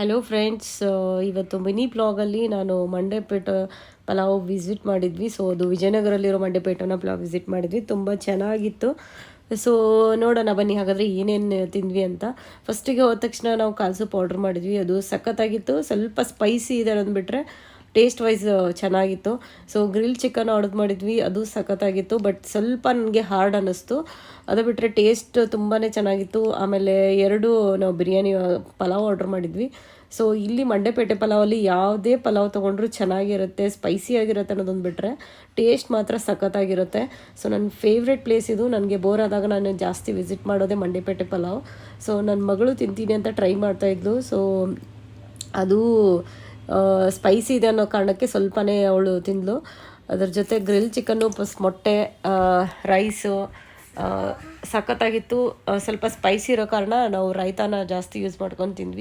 Hello friends, ಇವತ್ತು mini ಬ್ಲಾಗಲ್ಲಿ ನಾನು ಮಂಡೇಪೇಟ pulao visit ಮಾಡಿದ್ವಿ. ಸೊ ಅದು ವಿಜಯನಗರಲ್ಲಿರೋ ಮಂಡೇಪೇಟನ ಪಲಾವ್ ವಿಸಿಟ್ ಮಾಡಿದ್ವಿ. ತುಂಬ ಚೆನ್ನಾಗಿತ್ತು. ಸೊ ನೋಡೋಣ ಬನ್ನಿ ಹಾಗಾದರೆ ಏನೇನು ತಿಂದ್ವಿ ಅಂತ. ಫಸ್ಟಿಗೆ ಹೋದ ತಕ್ಷಣ ನಾವು ಕಾಲ್ ಸೂಪ್ ಆರ್ಡ್ರ್ ಮಾಡಿದ್ವಿ. ಅದು ಸಖತ್ತಾಗಿತ್ತು. ಸ್ವಲ್ಪ ಸ್ಪೈಸಿ ಇದೆ ಅಂದ್ಬಿಟ್ರೆ ಟೇಸ್ಟ್ ವೈಸ್ ಚೆನ್ನಾಗಿತ್ತು. ಸೊ ಗ್ರಿಲ್ ಚಿಕನ್ ಆರ್ಡರ್ ಮಾಡಿದ್ವಿ, ಅದು ಸಖತ್ತಾಗಿತ್ತು. ಬಟ್ ಸ್ವಲ್ಪ ನನಗೆ ಹಾರ್ಡ್ ಅನ್ನಿಸ್ತು. ಅದು ಬಿಟ್ಟರೆ ಟೇಸ್ಟ್ ತುಂಬಾ ಚೆನ್ನಾಗಿತ್ತು. ಆಮೇಲೆ ನಾವು ಬಿರಿಯಾನಿ ಪಲಾವ್ ಆರ್ಡ್ರ್ ಮಾಡಿದ್ವಿ. ಸೊ ಇಲ್ಲಿ ಮಂಡೇಪೇಟೆ ಪಲಾವಲ್ಲಿ ಯಾವುದೇ ಪಲಾವ್ ತೊಗೊಂಡ್ರೂ ಚೆನ್ನಾಗಿರುತ್ತೆ, ಸ್ಪೈಸಿ ಆಗಿರುತ್ತೆ ಅನ್ನೋದೊಂದು ಬಿಟ್ಟರೆ ಟೇಸ್ಟ್ ಮಾತ್ರ ಸಖತ್ತಾಗಿರುತ್ತೆ. ಸೊ ನನ್ನ ಫೇವ್ರೆಟ್ ಪ್ಲೇಸ್ ಇದು. ನನಗೆ ಬೋರ್ ಆದಾಗ ನಾನು ಜಾಸ್ತಿ ವಿಸಿಟ್ ಮಾಡೋದೇ ಮಂಡೇಪೇಟೆ ಪಲಾವ್. ಸೊ ನನ್ನ ಮಗಳು ತಿಂತೀನಿ ಅಂತ ಟ್ರೈ ಮಾಡ್ತಾಯಿದ್ಲು. ಸೊ ಅದು ಸ್ಪೈಸಿ ಇದೆ ಅನ್ನೋ ಕಾರಣಕ್ಕೆ ಸ್ವಲ್ಪನೇ ಅವಳು ತಿಂದಳು. ಅದ್ರ ಜೊತೆ ಗ್ರಿಲ್ ಚಿಕನ್ನು ಪ್ಲಸ್ ಮೊಟ್ಟೆ, ರೈಸು ಸಖತ್ತಾಗಿತ್ತು. ಸ್ವಲ್ಪ ಸ್ಪೈಸಿ ಇರೋ ಕಾರಣ ನಾವು ರೈತಾನ ಜಾಸ್ತಿ ಯೂಸ್ ಮಾಡ್ಕೊಂಡು ತಿಂದ್ವಿ.